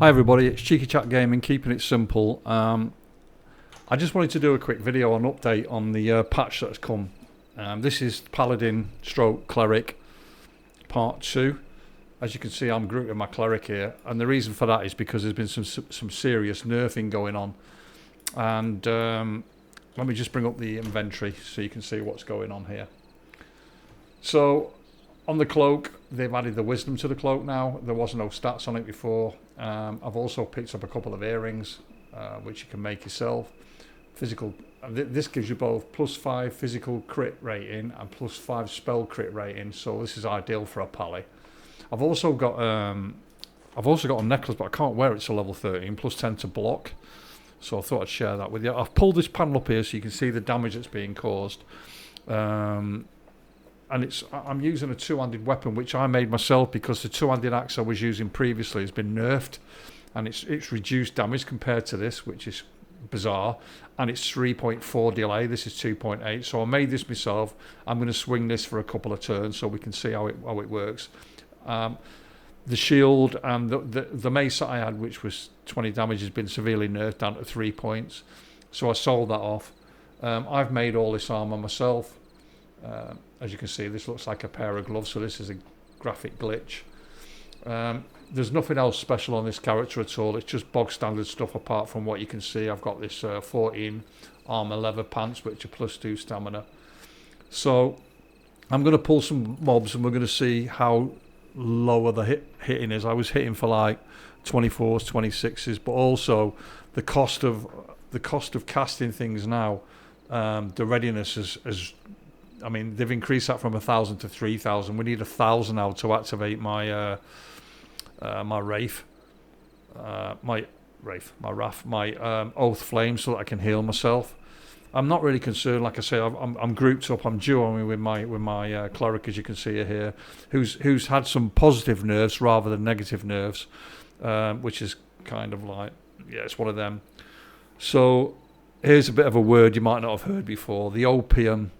Hi everybody, it's Cheeky Chat Gaming, keeping it simple. I just wanted to do a quick video on update on the patch that's come. This is Paladin stroke Cleric part 2. As you can see, I'm grouping my Cleric here, and the reason for that is because there's been some serious nerfing going on. And let me just bring up the inventory so you can see what's going on here. So on the cloak, they've added the wisdom to the cloak now. There was no stats on it before. I've also picked up a couple of earrings, which you can make yourself. Physical. This gives you both +5 physical crit rating and +5 spell crit rating. So this is ideal for a pally. I've also got a necklace, but I can't wear it till level 13. +10 to block. So I thought I'd share that with you. I've pulled this panel up here so you can see the damage that's being caused. And I'm using a two-handed weapon which I made myself because the two-handed axe I was using previously has been nerfed, and it's reduced damage compared to this, which is bizarre, and it's 3.4 delay. This is 2.8. So I made this myself. I'm going to swing this for a couple of turns so we can see how it works. The shield and the mace that I had, which was 20 damage, has been severely nerfed down to 3 points. So I sold that off. I've made all this armor myself. As you can see, this looks like a pair of gloves, so this is a graphic glitch. There's nothing else special on this character at all. It's just bog standard stuff apart from what you can see. I've got this 14 armor leather pants, which are +2 stamina. So I'm going to pull some mobs and we're going to see how lower the hitting is. I was hitting for like 24s, 26s, but also the cost of casting things now. The readiness is I mean, they've increased that from 1,000 to 3,000. We need 1,000 now to activate my my Wraith, my Oath Flame, so that I can heal myself. I'm not really concerned. Like I say, I'm grouped up. I'm duoing with my Cleric, as you can see here, who's had some positive nerfs rather than negative nerfs, which is kind of like, yeah, it's one of them. So here's a bit of a word you might not have heard before: the opium.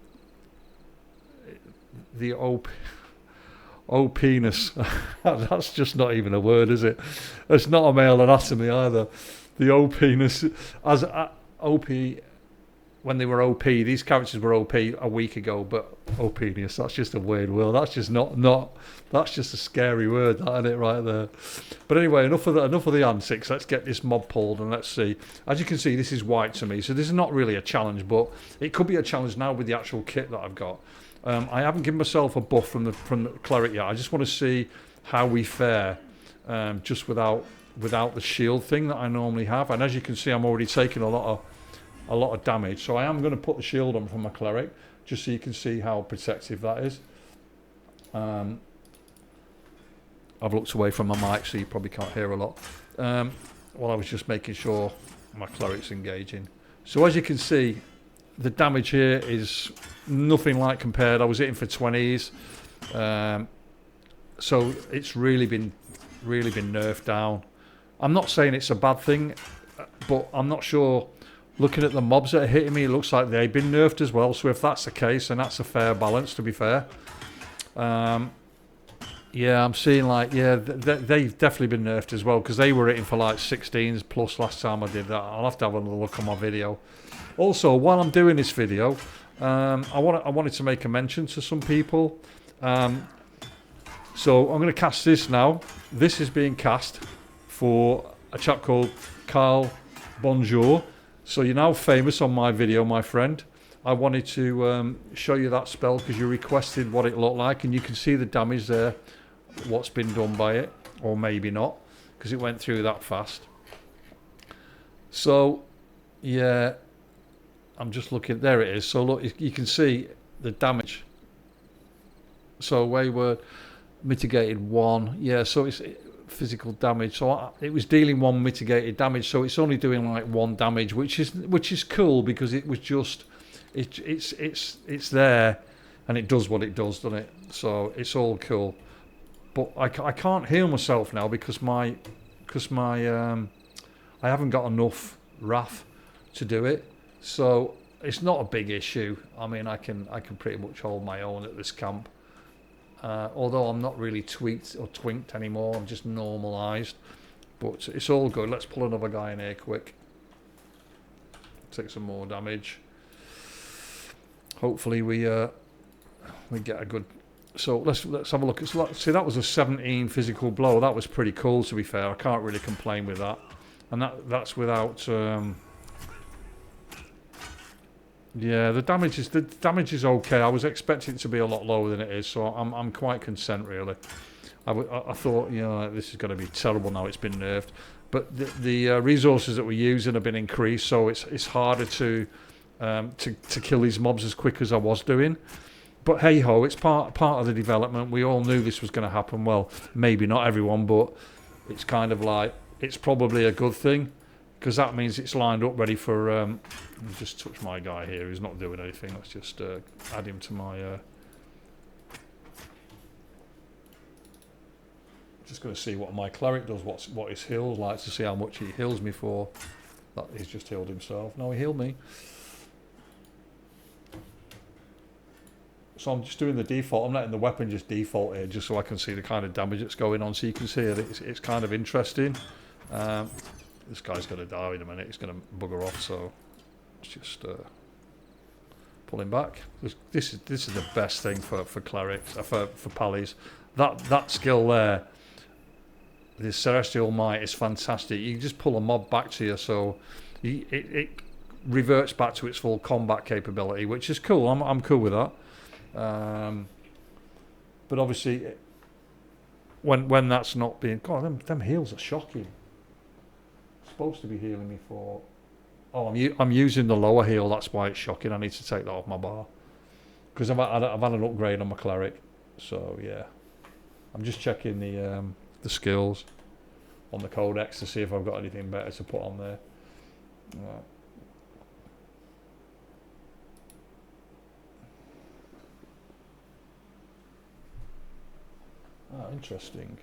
The penis. That's just not even a word, is it? It's not a male anatomy either. The penis. As OP, when they were OP, these characters were OP a week ago, but penis, that's just a weird word. That's just not that's just a scary word, that, isn't it, right there? But anyway, enough of the antics. Let's get this mob pulled and let's see. As you can see, this is white to me, so this is not really a challenge, but it could be a challenge now with the actual kit that I've got. I haven't given myself a buff from the Cleric yet. I just want to see how we fare, just without the shield thing that I normally have. And as you can see, I'm already taking a lot of damage. So I am going to put the shield on from my Cleric, just so you can see how protective that is. I've looked away from my mic, so you probably can't hear a lot. Well, I was just making sure my Cleric's engaging. So as you can see, the damage here is nothing like compared. I was hitting for 20s, so it's really been nerfed down. I'm not saying it's a bad thing, but I'm not sure. Looking at the mobs that are hitting me, it looks like they've been nerfed as well. So if that's the case, then that's a fair balance, to be fair. Yeah, I'm seeing like, yeah, they've definitely been nerfed as well, because they were hitting for like 16s plus last time I did that. I'll have to have another look on my video. Also, while I'm doing this video, I wanted to make a mention to some people. So I'm going to cast this now. This is being cast for a chap called Carl Bonjour. So you're now famous on my video, my friend. I wanted to show you that spell because you requested what it looked like, and you can see the damage there, what's been done by it, or maybe not, because it went through that fast. So, yeah, I'm just looking. There it is. So look, you can see the damage. So wayward, mitigated 1. Yeah, so it's physical damage. So it was dealing 1 mitigated damage. So it's only doing like 1 damage, which is cool, because it was just it's there, and it does what it does, doesn't it? So it's all cool. But I can't heal myself now because my I haven't got enough wrath to do it. So it's not a big issue. I mean, I can pretty much hold my own at this camp. Although I'm not really tweaked or twinked anymore, I'm just normalised. But it's all good. Let's pull another guy in here quick. Take some more damage. Hopefully we get a good. So let's have a look. See, that was a 17 physical blow. That was pretty cool, to be fair. I can't really complain with that. And that's without. Yeah, the damage is okay. I was expecting it to be a lot lower than it is, so I'm quite content really. I thought, you know, this is going to be terrible now. It's been nerfed, but the resources that we're using have been increased, so it's harder to kill these mobs as quick as I was doing. But hey ho, it's part of the development. We all knew this was going to happen. Well, maybe not everyone, but it's kind of like it's probably a good thing, because that means it's lined up ready for. Let me just touch my guy here who's not doing anything. Let's just add him to my. Just going to see what my cleric does. What his heals like, to see how much he heals me for. That he's just healed himself. No, he healed me. So I'm just doing the default. I'm letting the weapon just default here, just so I can see the kind of damage that's going on. So you can see that it's kind of interesting. This guy's going to die in a minute. He's going to bugger off. So let's just pull him back. This is the best thing for clerics, for pallies. That skill there, the Celestial Might, is fantastic. You can just pull a mob back to you, so it reverts back to its full combat capability, which is cool. I'm cool with that. But obviously, when that's not being, God, them heals are shocking. Supposed to be healing me for. Oh, I'm using the lower heal. That's why it's shocking. I need to take that off my bar, because I've had an upgrade on my cleric. So yeah, I'm just checking the skills on the codex to see if I've got anything better to put on there. Right. Ah, interesting.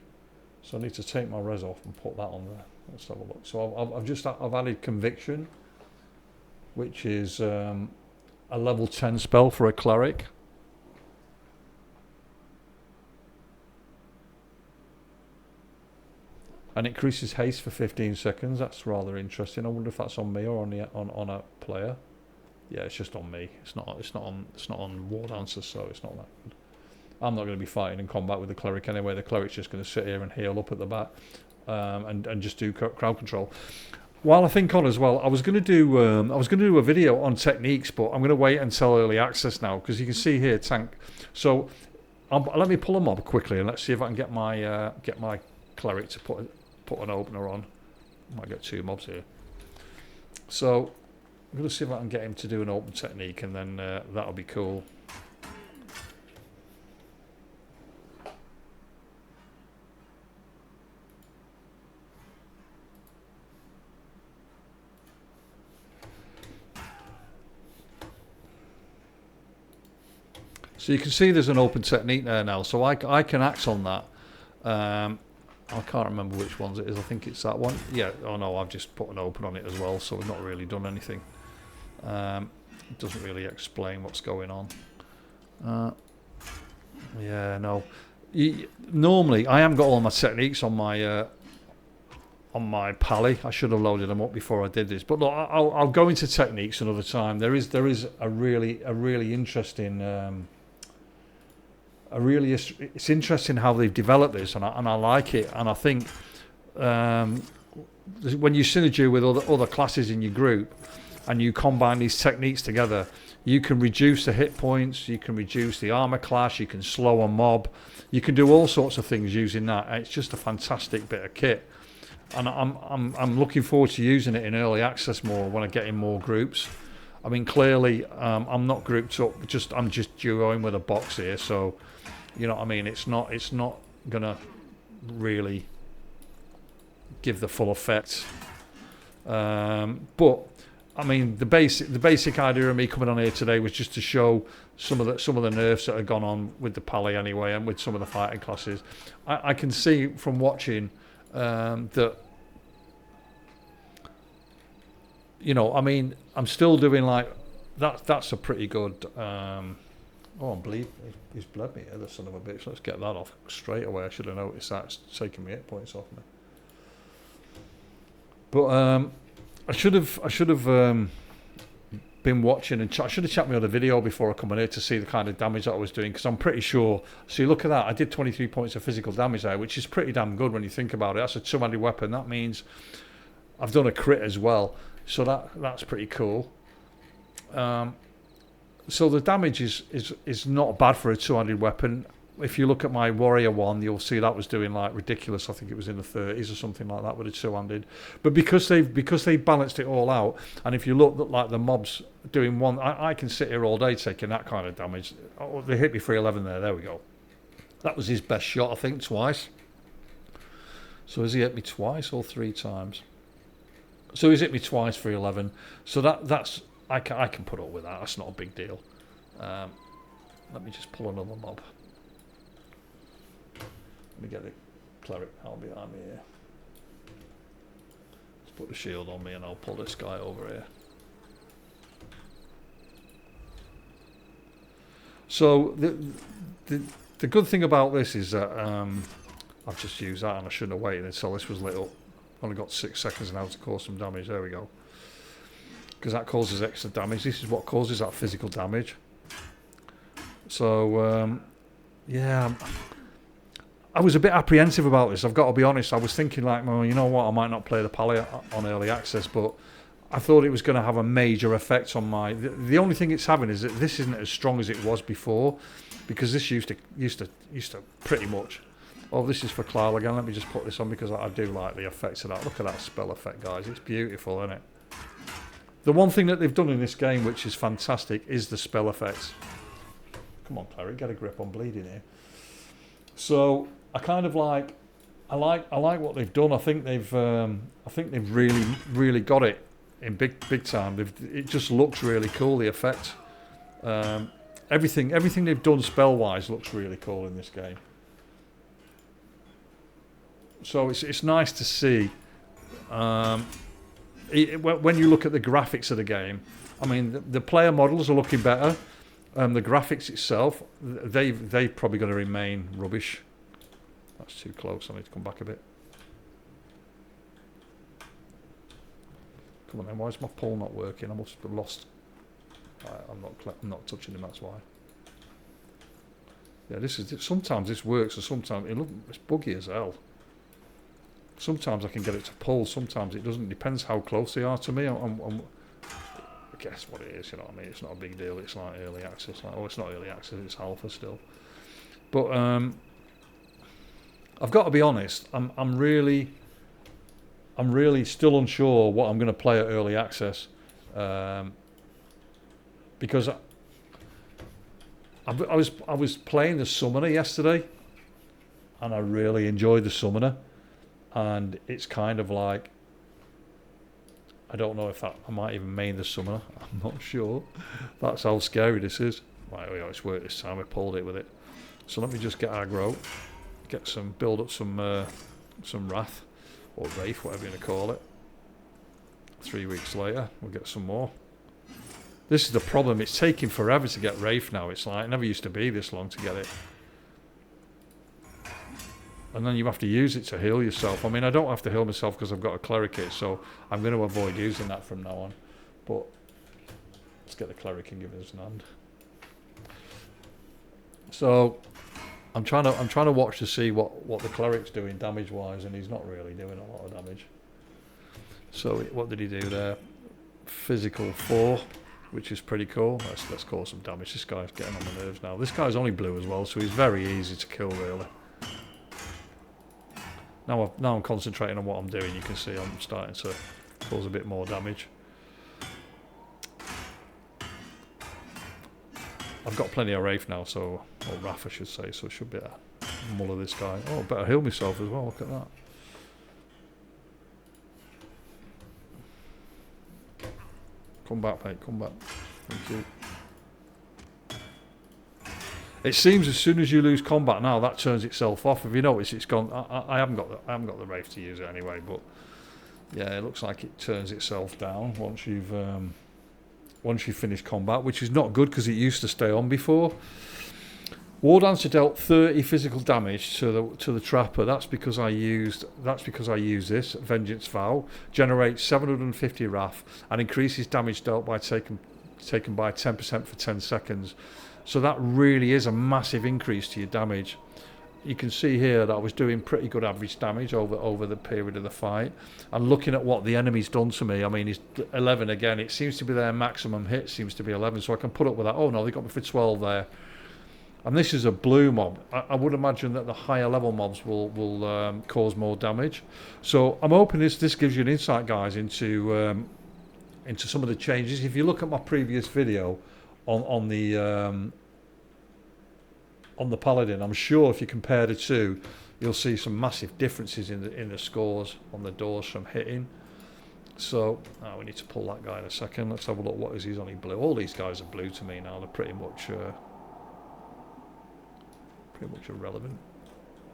So I need to take my res off and put that on there. Let's have a look. So I've added Conviction, which is a level 10 spell for a cleric. And it increases haste for 15 seconds. That's rather interesting. I wonder if that's on me or on a player. Yeah, it's just on me. It's not on War Dancer, so it's not that good. I'm not going to be fighting in combat with the cleric anyway. The cleric's just going to sit here and heal up at the back, and just do crowd control. While I think on as well, I was going to do a video on techniques, but I'm going to wait until early access now, because you can see here tank. So let me pull a mob quickly and let's see if I can get my cleric to put an opener on. Might get two mobs here. So I'm going to see if I can get him to do an open technique, and then that'll be cool. So you can see there's an open technique there now, so I can act on that. I can't remember which ones it is. I think it's that one. Yeah, oh no, I've just put an open on it as well, so we've not really done anything. It doesn't really explain what's going on. Yeah, no. Normally, I haven't got all my techniques on my pally. I should have loaded them up before I did this. But look, I'll go into techniques another time. There is a really interesting. It's interesting how they've developed this, and I like it. And I think when you synergy with other classes in your group, and you combine these techniques together, you can reduce the hit points, you can reduce the armor class, you can slow a mob, you can do all sorts of things using that. It's just a fantastic bit of kit, and I'm looking forward to using it in early access more when I get in more groups. I mean, clearly, I'm not grouped up. I'm just duoing with a box here, so you know what I mean. It's not gonna really give the full effect. But I mean, the basic idea of me coming on here today was just to show some of the nerfs that have gone on with the pally anyway, and with some of the fighting classes. I can see from watching that. You know, I mean, I'm still doing like that. That's a pretty good. Oh, I'm bleeding. He's bled me here, the son of a bitch. Let's get that off straight away. I should have noticed that. It's taking me 8 points off me. But I should have been watching, and I should have checked my other video before I come in here to see the kind of damage that I was doing, because I'm pretty sure. See, look at that, I did 23 points of physical damage there, which is pretty damn good when you think about it. That's a two-handed weapon. That means I've done a crit as well, so that's pretty cool. So the damage is not bad for a two-handed weapon. If you look at my warrior one, you'll see that was doing like ridiculous. I think it was in the 30s or something like that with a two-handed. But because they balanced it all out, and if you look like the mobs doing one, I can sit here all day taking that kind of damage. Oh, they hit me 311 there. There we go. That was his best shot, I think, twice. So has he hit me twice or 3 times? So he's hit me twice, 311. So that's I can put up with that. That's not a big deal. Let me just pull another mob. Let me get the cleric out behind me here. Let's put the shield on me and I'll pull this guy over here. So the good thing about this is that I've just used that and I shouldn't have waited until this was lit up. Only got 6 seconds now to cause some damage. There we go. Because that causes extra damage. This is what causes that physical damage. So yeah, I was a bit apprehensive about this, I've got to be honest. I was thinking like, well, you know what, I might not play the Paladin on early access, but I thought it was going to have a major effect on my... The only thing it's having is that this isn't as strong as it was before, because this used to pretty much... Oh, this is for Cloud again. Let me just put this on because I do like the effects of that. Look at that spell effect, guys. It's beautiful, isn't it? The one thing that they've done in this game, which is fantastic, is the spell effects. Come on, Cleric, get a grip on bleeding here. So I kind of like, I like what they've done. I think they've really got it in big time. It just looks really cool. The effect, everything they've done spell wise looks really cool in this game. So it's nice to see. When you look at the graphics of the game, I mean the player models are looking better. The graphics itself, they're probably going to remain rubbish. That's too close. I need to come back a bit. Come on then. Why is my pull not working? I must have lost. I'm not touching him. That's why. Yeah, sometimes this works, and sometimes it's buggy as hell. Sometimes I can get it to pull. Sometimes it doesn't. Depends how close they are to me. I guess what it is. You know what I mean? It's not a big deal. It's like early access. Like, oh, it's not early access. It's alpha still. But I've got to be honest. I'm really still unsure what I'm going to play at early access, because I was playing the summoner yesterday, and I really enjoyed the summoner, and it's kind of like, I don't know if I might even main the summoner. I'm not sure. That's how scary this is. Right, it's worked this time. I pulled it with it. So let me just get aggro, build up some wrath or wraith, whatever you're gonna call it. 3 weeks later, we'll get some more. This is the problem. It's taking forever to get wraith now. It's like it never used to be this long to get it. And then you have to use it to heal yourself. I mean, I don't have to heal myself because I've got a cleric here, so I'm going to avoid using that from now on. But let's get the cleric and give us an hand. So I'm trying to watch to see what the cleric's doing damage wise, and he's not really doing a lot of damage. So what did he do there? Physical 4, which is pretty cool. Let's cause some damage. This guy's getting on my nerves now. This guy's only blue as well, so he's very easy to kill really. Now I'm concentrating on what I'm doing. You can see I'm starting to cause a bit more damage. I've got plenty of Wraith now, or Wrath I should say, so I should be able to muller this guy. Oh, I better heal myself as well, look at that. Come back, mate, come back. Thank you. It seems as soon as you lose combat now, that turns itself off. If you notice, it's gone. I haven't got the Wraith to use it anyway, but yeah, it looks like it turns itself down once you've finished combat, which is not good because it used to stay on before. War Dancer dealt 30 physical damage to the trapper. That's because I used this Vengeance Vow. Generates 750 wrath and increases damage dealt by taken by 10% for 10 seconds. So that really is a massive increase to your damage. You can see here that I was doing pretty good average damage over the period of the fight. And looking at what the enemy's done to me, I mean, he's 11 again. It seems to be their maximum hit seems to be 11, so I can put up with that. Oh no, they got me for 12 there. And this is a blue mob. I would imagine that the higher level mobs will cause more damage. So I'm hoping this gives you an insight, guys, into some of the changes. If you look at my previous video on the Paladin, I'm sure if you compare the two, you'll see some massive differences in the scores on the doors from hitting. So we need to pull that guy in a second. Let's have a look. What is he's only blue? All these guys are blue to me now. They're pretty much irrelevant.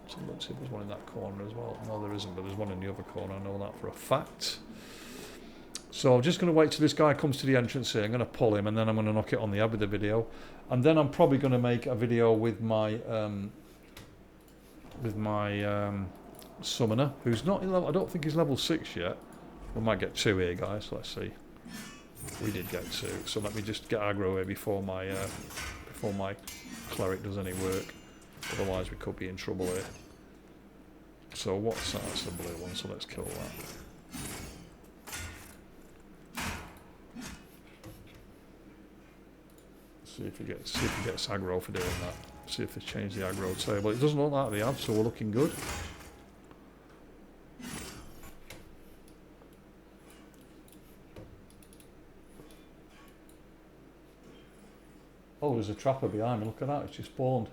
So let's see if there's one in that corner as well. No, there isn't, but there's one in the other corner. I know that for a fact. So I'm just going to wait till this guy comes to the entrance here. I'm going to pull him, and then I'm going to knock it on the head with the video. And then I'm probably going to make a video with my summoner, who's not in level. I don't think he's level 6 yet. We might get 2 here, guys. Let's see. We did get 2. So let me just get aggro here before my cleric does any work. Otherwise, we could be in trouble here. So what's that? That's the blue one. So let's kill that. See if he gets aggro for doing that. See if they change the aggro table. It doesn't look like they have, so we're looking good. Oh, there's a trapper behind me. Look at that. It's just spawned.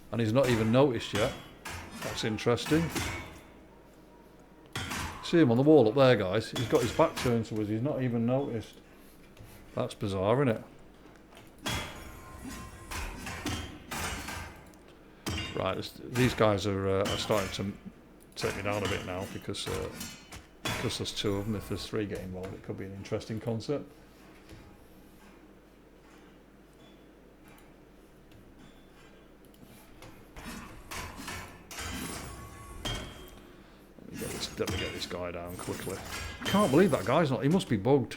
And he's not even noticed yet. That's interesting. See him on the wall up there, guys. He's got his back turned to us. He's not even noticed. That's bizarre, isn't it? Right, these guys are starting to take me down a bit now because there's 2 of them. If there's 3 getting involved, it could be an interesting concept. Let me get this guy down quickly. I can't believe that guy's not. He must be bugged.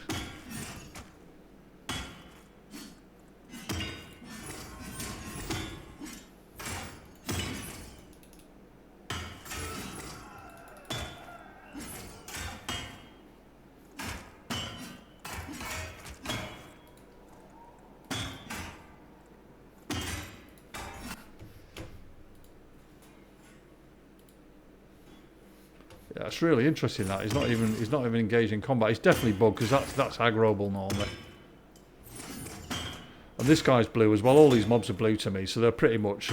Yeah, it's really interesting that he's not even engaged in combat. He's definitely bugged because that's aggroable normally. And this guy's blue as well. All these mobs are blue to me, so they're pretty much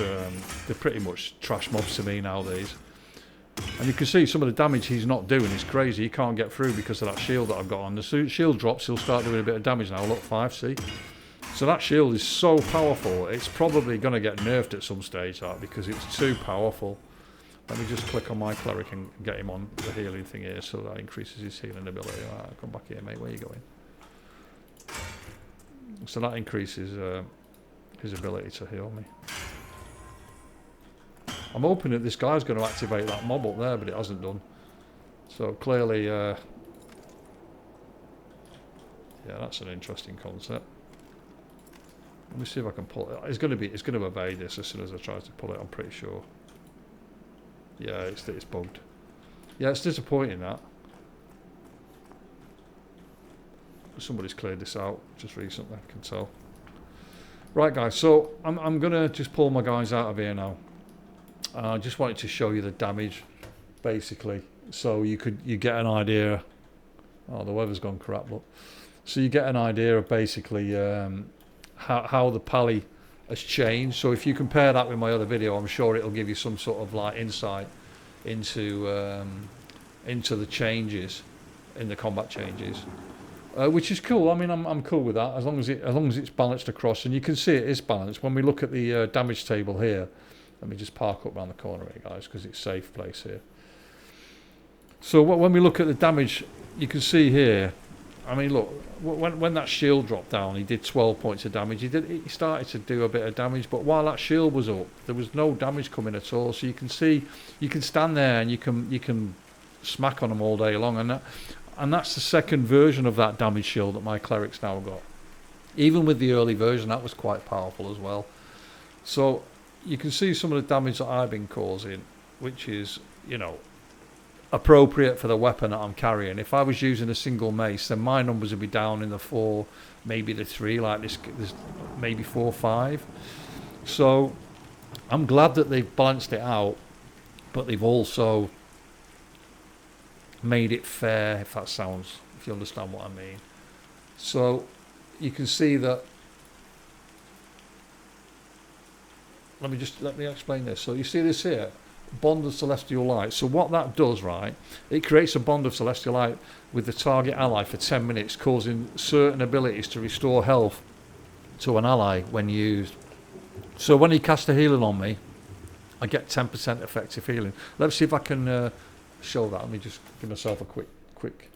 trash mobs to me now. These, and you can see some of the damage he's not doing is crazy. He can't get through because of that shield that I've got on. The shield drops, he'll start doing a bit of damage now. Look, 5, see. So that shield is so powerful. It's probably going to get nerfed at some stage, that, because it's too powerful. Let me just click on my cleric and get him on the healing thing here, so that increases his healing ability. Alright, come back here, mate. Where are you going? So that increases his ability to heal me. I'm hoping that this guy's going to activate that mob up there, but it hasn't done. So clearly, yeah, that's an interesting concept. Let me see if I can pull it. It's going to evade this as soon as I try to pull it. I'm pretty sure. Yeah, it's bugged. Yeah, it's disappointing that. Somebody's cleared this out just recently, I can tell. Right, guys, so I'm going to just pull my guys out of here now. I just wanted to show you the damage, basically, so you get an idea. Oh, the weather's gone crap, look. So you get an idea of basically how the Pally has changed. So if you compare that with my other video, I'm sure it'll give you some sort of like insight into the changes, in the combat changes, which is cool. I mean, I'm cool with that as long as it's balanced across, and you can see it is balanced when we look at the damage table here. Let me just park up around the corner here, guys, because it's a safe place here. So when we look at the damage, you can see here I mean, look, when that shield dropped down, he did 12 points of damage. He started to do a bit of damage, but while that shield was up, there was no damage coming at all. So you can see, you can stand there and you can smack on them all day long, and that's the second version of that damage shield that my cleric's now got. Even with the early version, that was quite powerful as well. So you can see some of the damage that I've been causing, which is, you know, appropriate for the weapon that I'm carrying. If I was using a single mace, then my numbers would be down in the 4, maybe the 3, like this maybe 4 or 5. So I'm glad that they've balanced it out, but they've also made it fair, if you understand what I mean. So you can see that. Let me explain this. So you see this here, bond of celestial light. So what that does, right, it creates a bond of celestial light with the target ally for 10 minutes, causing certain abilities to restore health to an ally when used. So when he casts a healing on me, I get 10% effective healing. Let's see if I can show that. Let me just give myself a quick.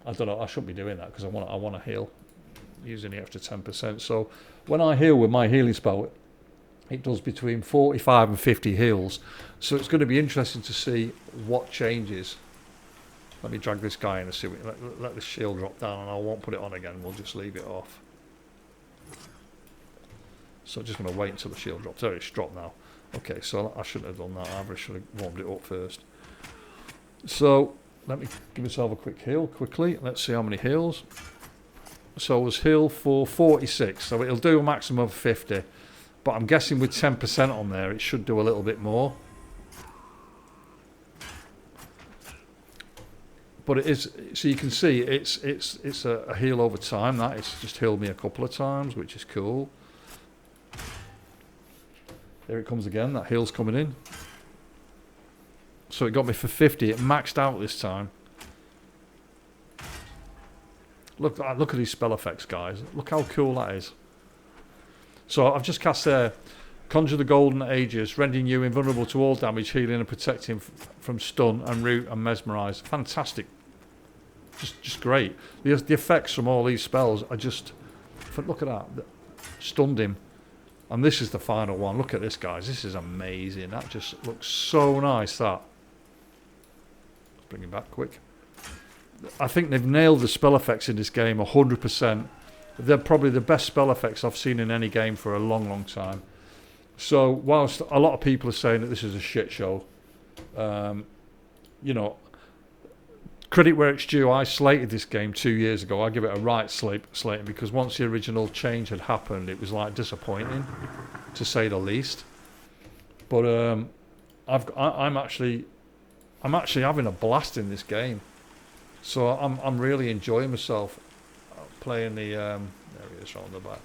I don't know. I shouldn't be doing that because I want to heal using the extra 10%. So when I heal with my healing spell, it does between 45 and 50 heals. So it's going to be interesting to see what changes. Let me drag this guy in and see. Let the shield drop down, and I won't put it on again. We'll just leave it off. So I'm just going to wait until the shield drops. There, it's dropped now. Okay, so I shouldn't have done that. I should have warmed it up first. So let me give myself a quick heal quickly. Let's see how many heals. So I was healed for 46. So it'll do a maximum of 50. But I'm guessing with 10% on there, it should do a little bit more. But it is, so you can see it's a heal over time. That it's just healed me a couple of times, which is cool. Here it comes again. That heal's coming in. So it got me for 50. It maxed out this time. Look at these spell effects, guys. Look how cool that is. So I've just cast there, conjure the golden aegis, rendering you invulnerable to all damage, healing and protecting from stun and root and mesmerize. Fantastic. Just great. The effects from all these spells are just, look at that. Stunned him. And this is the final one. Look at this, guys. This is amazing. That just looks so nice, that. Let's bring him back quick. I think they've nailed the spell effects in this game 100%. They're probably the best spell effects I've seen in any game for a long, long time. So whilst a lot of people are saying that this is a shit show, you know, credit where it's due. I slated this game 2 years ago. I give it a right slating because once the original change had happened, it was like disappointing, to say the least. But I'm actually having a blast in this game. So I'm really enjoying myself. Playing the there he is on the back.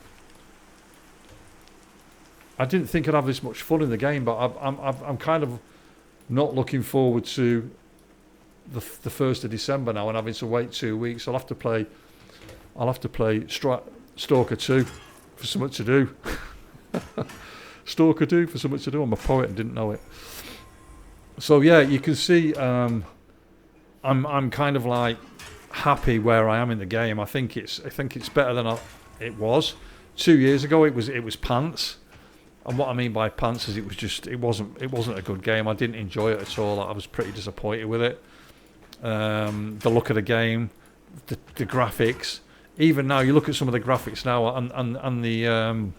I didn't think I'd have this much fun in the game, but I'm kind of not looking forward to the 1st of December now and having to wait 2 weeks. I'll have to play Stalker 2 for something to do. Stalker 2 for something to do. I'm a poet and didn't know it. So yeah, you can see I'm kind of like happy where I am in the game. I think it's better than it was 2 years ago. It was pants, and what I mean by pants is it wasn't a good game. I didn't enjoy it at all. I was pretty disappointed with it. The look of the game, the graphics. Even now, you look at some of the graphics now, and the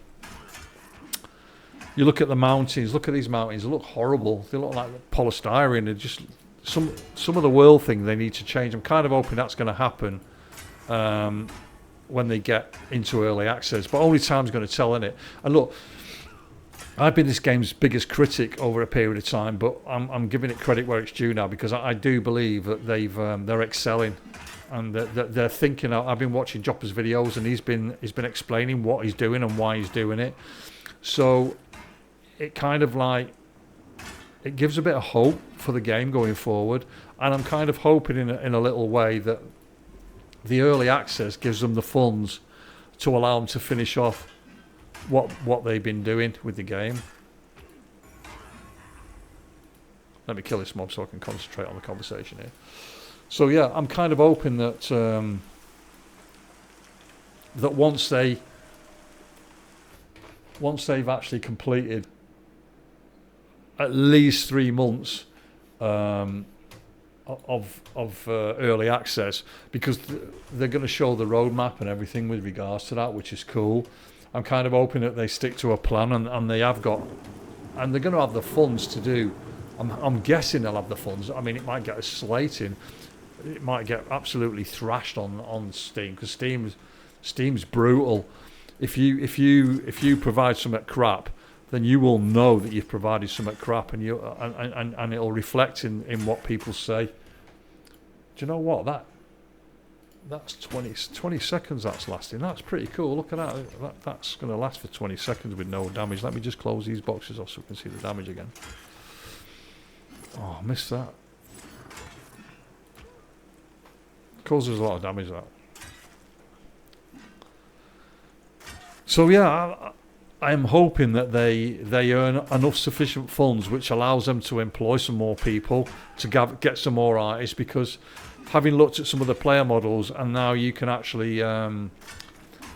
you look at the mountains. Look at these mountains. They look horrible. They look like polystyrene. They're just some of the world thing they need to change. I'm kind of hoping that's going to happen when they get into early access, but only time's going to tell, innit? And look, I've been this game's biggest critic over a period of time, but I'm giving it credit where it's due now because I do believe that they're excelling and they're thinking. I've been watching Jopper's videos and he's been explaining what he's doing and why he's doing it. So it kind of like, it gives a bit of hope for the game going forward, and I'm kind of hoping in a little way that the early access gives them the funds to allow them to finish off what they've been doing with the game. Let me kill this mob so I can concentrate on the conversation here. So yeah, I'm kind of hoping that that once they've actually completed at least 3 months of early access, because they're going to show the roadmap and everything with regards to that, which is cool. I'm kind of hoping that they stick to a plan, and they have got, and they're going to have the funds to do. I'm guessing they'll have the funds. I mean, it might get a slating, it might get absolutely thrashed on Steam, because Steam's brutal. If you provide something crap, then you will know that you've provided something crap, and and it'll reflect in what people say. Do you know what? That's 20 seconds that's lasting. That's pretty cool. Look at that. That's going to last for 20 seconds with no damage. Let me just close these boxes off so we can see the damage again. Oh, I missed that. Causes a lot of damage, that. So yeah, I'm hoping that they earn enough sufficient funds which allows them to employ some more people, to get some more artists, because having looked at some of the player models, and now you can actually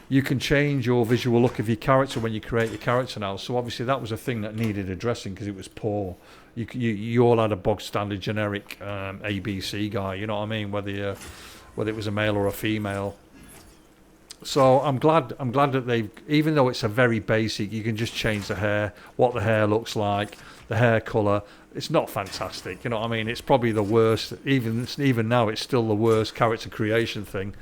you can change your visual look of your character when you create your character now. So obviously that was a thing that needed addressing because it was poor. You all had a bog standard generic ABC guy, you know what I mean, whether it was a male or a female. So I'm glad that they've, even though it's a very basic, you can just change the hair, what the hair looks like, the hair colour. It's not fantastic, you know what I mean. It's probably the worst. Even now, it's still the worst character creation thing.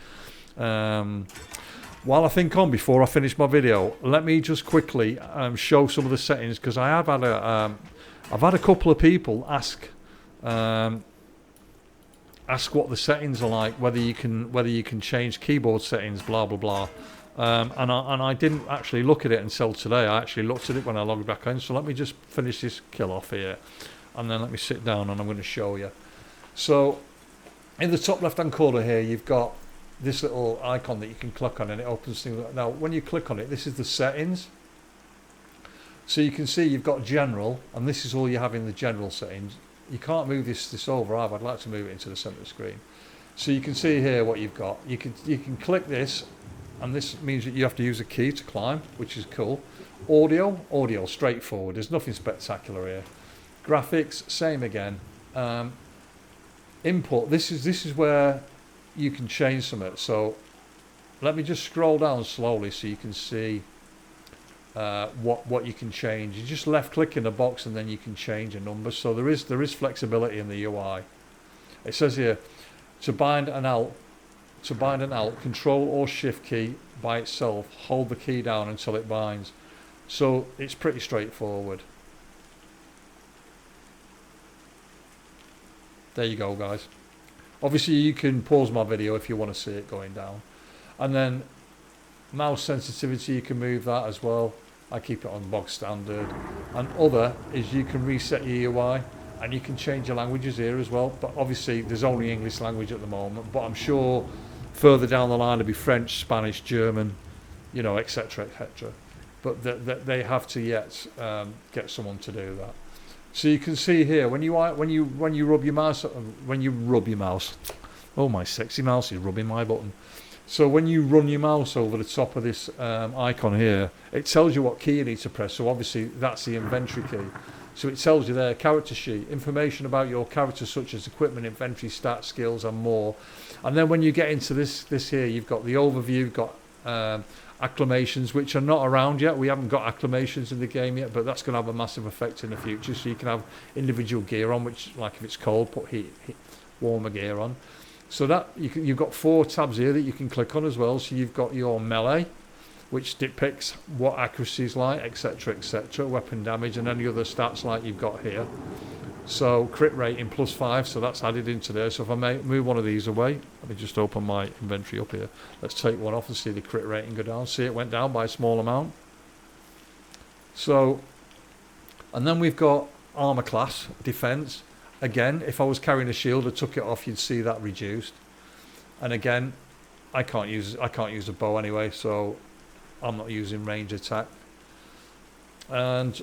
While I think on, before I finish my video, let me just quickly show some of the settings, because I have had I've had a couple of people ask what the settings are like, whether you can change keyboard settings, blah blah blah. And I didn't actually look at it until today. I actually looked at it when I logged back in. So let me just finish this kill off here, and then let me sit down and I'm going to show you. So in the top left hand corner here, you've got this little icon that you can click on, and it opens things. Now when you click on it, this is the settings. So you can see you've got general, and this is all you have in the general settings. You can't move this over either. I'd like to move it into the centre of the screen. So you can see here what you've got. You can click this, and this means that you have to use a key to climb, which is cool. Audio, straightforward. There's nothing spectacular here. Graphics, same again. Input. This is where you can change something. So let me just scroll down slowly so you can see what you can change. You just left click in the box and then you can change a number. So there is flexibility in the UI. It says here, to bind an alt, control or shift key by itself, hold the key down until it binds. So it's pretty straightforward. There you go, guys. Obviously you can pause my video if you want to see it going down. And then mouse sensitivity, you can move that as well. I keep it on bog standard. And other is you can reset your UI, and you can change your languages here as well. But obviously there's only English language at the moment, but I'm sure further down the line it'll be French, Spanish, German, you know, etc, etc. But they have to yet get someone to do that. So you can see here when you rub your mouse, oh, my sexy mouse is rubbing my button. So when you run your mouse over the top of this icon here, it tells you what key you need to press. So obviously that's the inventory key. So it tells you there, character sheet, information about your character such as equipment, inventory, stats, skills and more. And then when you get into this here, you've got the overview, you've got acclamations, which are not around yet. We haven't got acclamations in the game yet, but that's going to have a massive effect in the future. So you can have individual gear on, which, like if it's cold, put warmer gear on. So that you've got 4 tabs here that you can click on as well. So you've got your melee, which depicts what accuracy is like, etc, etc, weapon damage, and any other stats like you've got here. So crit rating +5, so that's added into there. So if I move one of these away, let me just open my inventory up here. Let's take one off and see the crit rating go down. See, it went down by a small amount. So, and then we've got armor class, defense. Again, if I was carrying a shield, I took it off, you'd see that reduced. And again, I can't use a bow anyway, so I'm not using range attack. And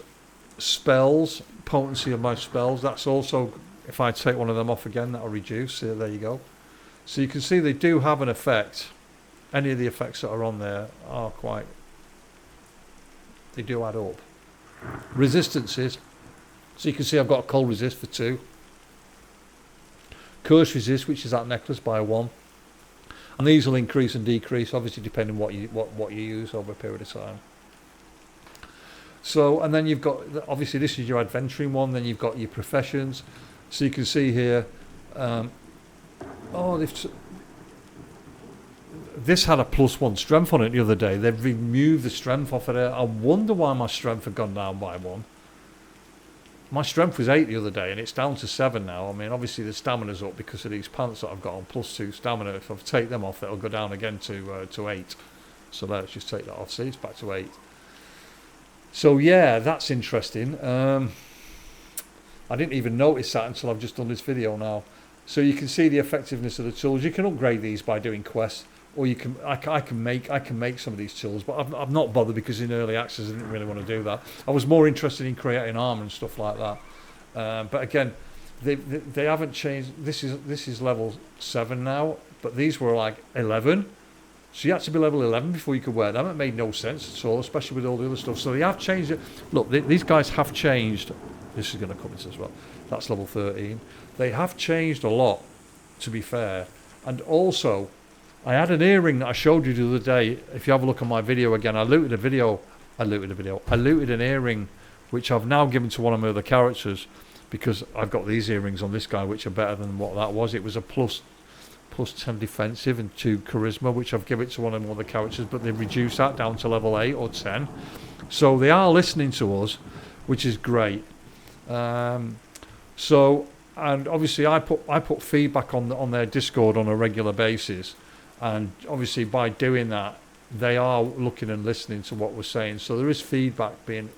spells, potency of my spells, that's also, if I take one of them off again, that'll reduce. So there you go. So you can see they do have an effect any of the effects that are on there are quite, they do add up. Resistances, so you can see I've got a cold resist for 2. Curse resist, which is that necklace, by 1. And these will increase and decrease, obviously depending what you use over a period of time. So, and then you've got, obviously this is your adventuring one, then you've got your professions. So you can see here, this had a +1 strength on it the other day. They've removed the strength off of it. I wonder why my strength had gone down by 1. My strength was 8 the other day, and it's down to 7 now. I mean, obviously the stamina's up because of these pants that I've got on +2 stamina. If I take them off, it'll go down again to 8. So let's just take that off. See, it's back to 8. So yeah, that's interesting. I didn't even notice that until I've just done this video now. So you can see the effectiveness of the tools. You can upgrade these by doing quests, or you can. I can make some of these tools, but I've not bothered because in early access I didn't really want to do that. I was more interested in creating armor and stuff like that. But again, they haven't changed. This is level 7 now, but these were like 11. So you had to be level 11 before you could wear them. It made no sense at all, especially with all the other stuff. So they have changed it. Look, these guys have changed. This is going to come into as well. That's level 13. They have changed a lot, to be fair. And also, I had an earring that I showed you the other day. If you have a look at my video again, I looted an earring, which I've now given to one of my other characters, because I've got these earrings on this guy, which are better than what that was. It was a plus 10 defensive and 2 charisma, which I've given it to one of my other characters, but they've reduced that down to level 8 or 10. So they are listening to us, which is great. So, and obviously I put feedback on their Discord on a regular basis, and obviously by doing that, they are looking and listening to what we're saying. So there is feedback being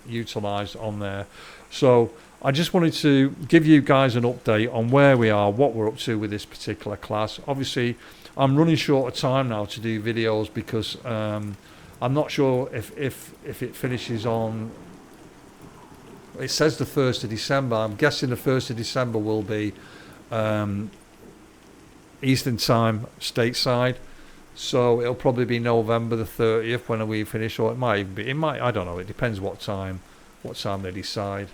utilised on there. So I just wanted to give you guys an update on where we are, what we're up to with this particular class. Obviously, I'm running short of time now to do videos because I'm not sure if it finishes on. It says the 1st of December. I'm guessing the 1st of December will be Eastern time, stateside. So it'll probably be November the 30th when we finish, or it might even be. I don't know. It depends what time they decide.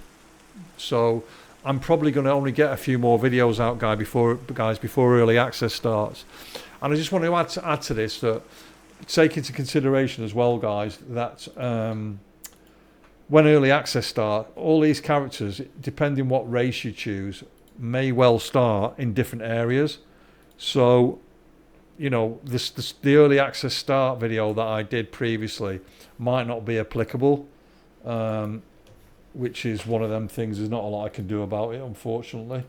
So I'm probably going to only get a few more videos out, guys, before early access starts. And I just want to add to this that take into consideration as well, guys, that when early access starts, all these characters, depending what race you choose, may well start in different areas. So, you know, the early access start video that I did previously might not be applicable, which is one of them things. There's not a lot I can do about it, unfortunately.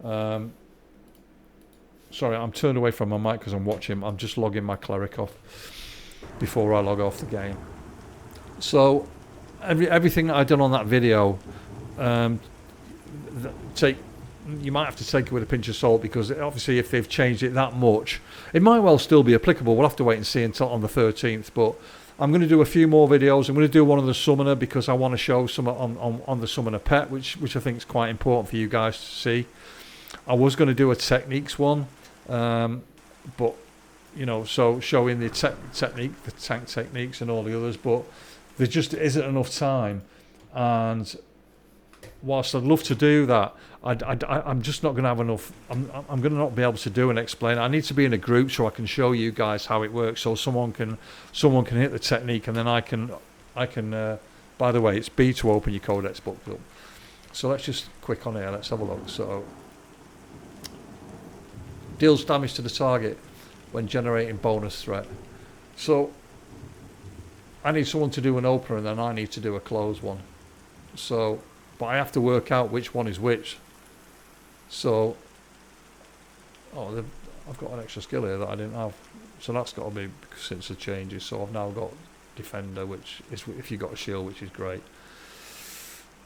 Sorry, I'm turned away from my mic because I'm watching. I'm just logging my Cleric off before I log off the game. So everything that I done on that video, you might have to take it with a pinch of salt, because obviously if they've changed it that much, it might well still be applicable. We'll have to wait and see until on the 13th. But I'm going to do a few more videos. I'm going to do one on the summoner because I want to show some on the summoner pet, which I think is quite important for you guys to see. I was going to do a techniques one, but you know, so showing the technique, the tank techniques and all the others, but there just isn't enough time. And whilst I'd love to do that, I'm just not going to have enough. I'm going to not be able to do and explain. I need to be in a group so I can show you guys how it works, so someone can hit the technique, and then I can. By the way, it's B to open your Codex book club. So let's just click on here. Let's have a look. So deals damage to the target when generating bonus threat. So I need someone to do an opener, and then I need to do a close one. So, but I have to work out which one is which. So, I've got an extra skill here that I didn't have. So that's got to be since the changes. So I've now got Defender, which is if you got a shield, which is great.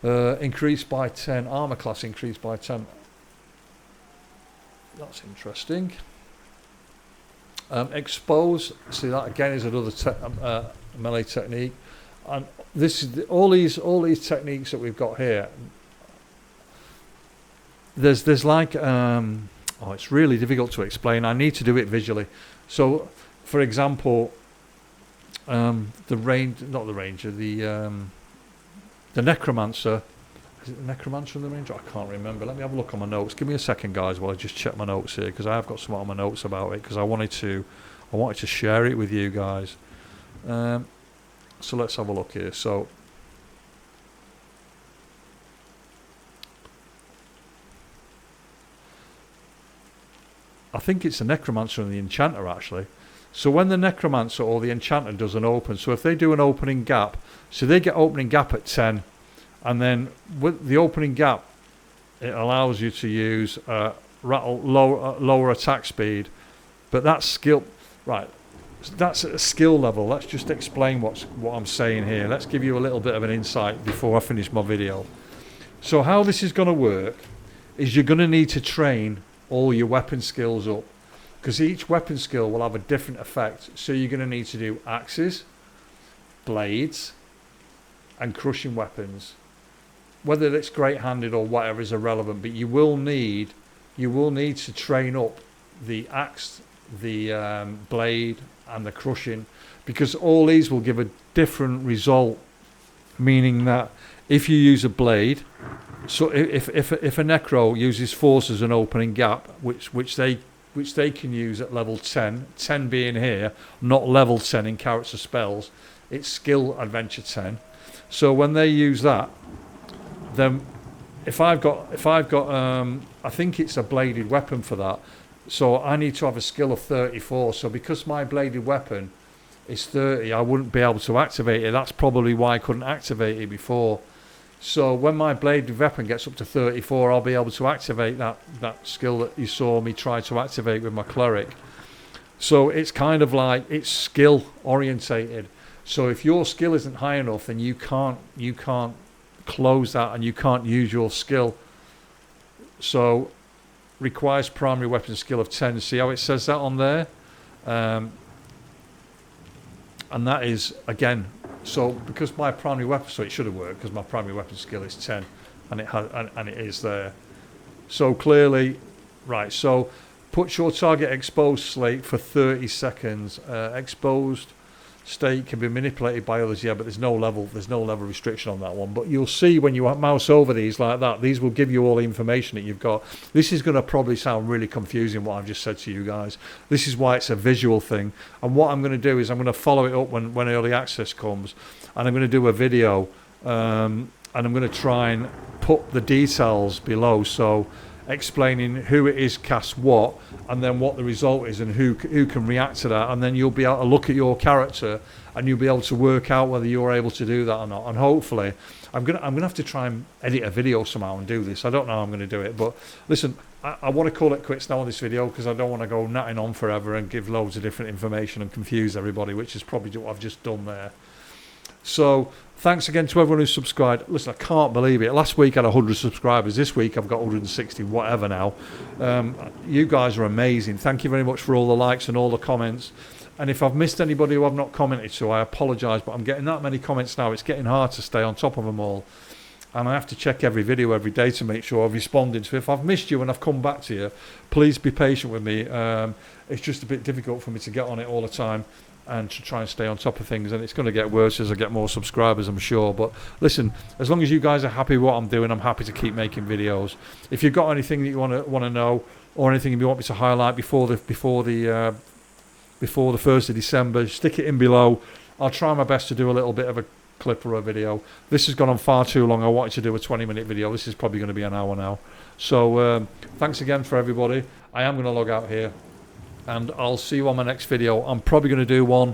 Increased by 10. Armor class increased by 10. That's interesting. Expose. See, that again is another melee technique. And this is all these techniques that we've got here. There's like Oh, it's really difficult to explain. I need to do it visually. So, for example, the necromancer. Is it the necromancer in the ranger? I can't remember. Let me have a look on my notes. Give me a second, guys, while I just check my notes here, because I have got some on my notes about it, because I wanted to share it with you guys. So let's have a look here. So I think it's the necromancer and the enchanter, actually. So when the necromancer or the enchanter does an open, so if they do an opening gap, so they get opening gap at 10, and then with the opening gap, it allows you to use lower attack speed. But that's skill, right? That's at a skill level. Let's just explain what I'm saying here. Let's give you a little bit of an insight before I finish my video. So how this is going to work is you're going to need to train all your weapon skills up, because each weapon skill will have a different effect. So you're going to need to do axes, blades, and crushing weapons. Whether it's great-handed or whatever is irrelevant, but you will need to train up the axe, the blade, and the crushing, because all these will give a different result. Meaning that if you use a blade, so if a necro uses force as an opening gap, which they can use at level 10 being here, not level 10 in character spells, it's skill adventure 10. So when they use that, then if I've got I think it's a bladed weapon for that, so I need to have a skill of 34. So because my bladed weapon is 30, I wouldn't be able to activate it. That's probably why I couldn't activate it before. So when my bladed weapon gets up to 34, I'll be able to activate that skill that you saw me try to activate with my cleric. So it's kind of like, it's skill orientated. So if your skill isn't high enough, then you can't close that, and you can't use your skill. So requires primary weapon skill of 10. See how it says that on there? And that is, again, so because my primary weapon, so it should have worked because my primary weapon skill is 10, and it is there. So clearly, right, so put your target exposed state for 30 seconds. Exposed state can be manipulated by others, yeah, but there's no level restriction on that one. But you'll see when you mouse over these like that, these will give you all the information that you've got. This is going to probably sound really confusing, what I've just said to you guys. This is why it's a visual thing. And what I'm going to do is I'm going to follow it up when early access comes, and I'm going to do a video, and I'm going to try and put the details below, so explaining who it is casts what, and then what the result is, and who can react to that, and then you'll be able to look at your character and you'll be able to work out whether you're able to do that or not. And hopefully I'm gonna have to try and edit a video somehow and do this. I don't know how I'm going to do it, but listen, I want to call it quits now on this video, because I don't want to go natting on forever and give loads of different information and confuse everybody, which is probably what I've just done there. So thanks again to everyone who subscribed. Listen, I can't believe it. Last week I had 100 subscribers. This week I've got 160 whatever now. You guys are amazing. Thank you very much for all the likes and all the comments. And if I've missed anybody who I've not commented to, I apologise, but I'm getting that many comments now. It's getting hard to stay on top of them all. And I have to check every video every day to make sure I've responded. So if I've missed you and I've come back to you, please be patient with me. It's just a bit difficult for me to get on it all the time and to try and stay on top of things, and it's going to get worse as I get more subscribers, I'm sure. But listen, as long as you guys are happy with what I'm doing, I'm happy to keep making videos. If you've got anything that you want to know, or anything you want me to highlight before the 1st of December, stick it in below. I'll try my best to do a little bit of a clip or a video. This has gone on far too long. I wanted to do a 20-minute video. This is probably going to be an hour now. So thanks again for everybody. I am going to log out here, and I'll see you on my next video. I'm probably going to do one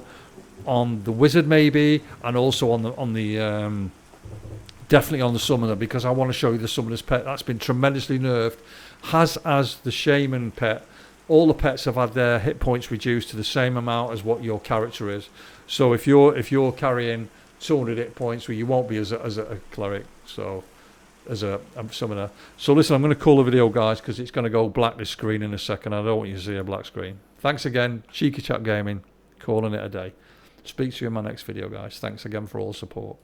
on the wizard maybe, and also on the definitely on the summoner, because I want to show you the summoner's pet. That's been tremendously nerfed, as the shaman pet. All the pets have had their hit points reduced to the same amount as what your character is. So if you're carrying 200 hit points, well, you won't be as a cleric, so as a summoner. So listen, I'm going to call the video, guys, because it's going to go black this screen in a second. I don't want you to see a black screen. Thanks again, Cheeky Chat Gaming, calling it a day. Speak to you in my next video, guys. Thanks again for all the support.